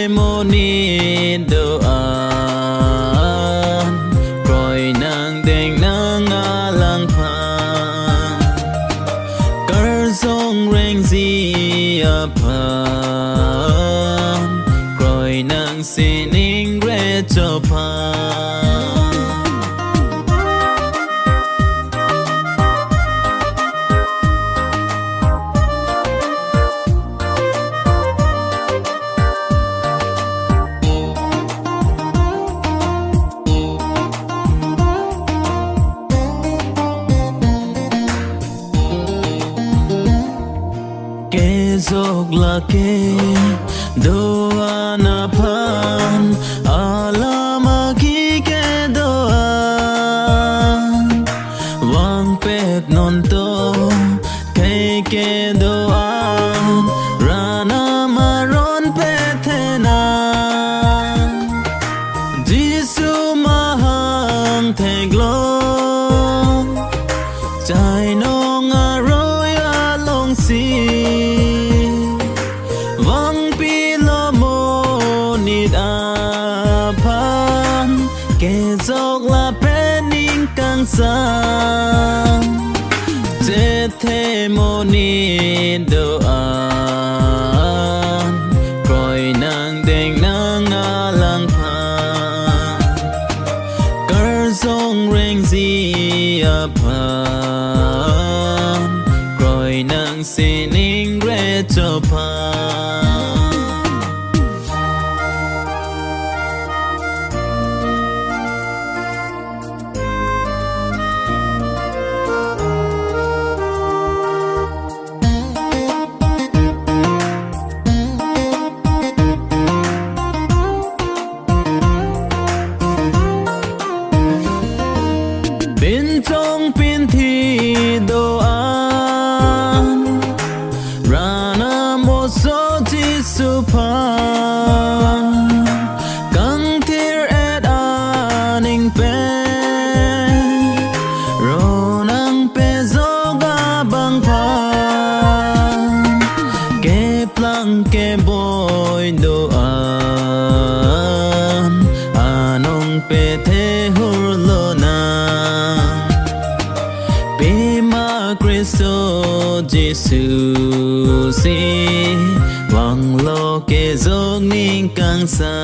mô ni đồ an rồi nàng đền nàng a lang phan cờ sông rèn gì a phan rồi nàng xin in re cho phan ke zok la ke do ana phan alama ki ke do an wang pet non to ke do an rana maron pethena jisu mahang theglo chai nong aroya long si kẻ dọc là bên ninh càng xa chết thế mô ni đồ an rồi nàng đền nàng a lang phan cờ sông rèn gì a phan rồi nàng xin in re cho phan bên trong pin thi đồ an rana một số chỉ su pa căng thier et aning pe ronang pe zoga bang pa ke plang ke boy đồ an anong pe the hur lo na Cristo Jesus si vang lo ke zong ning kang sa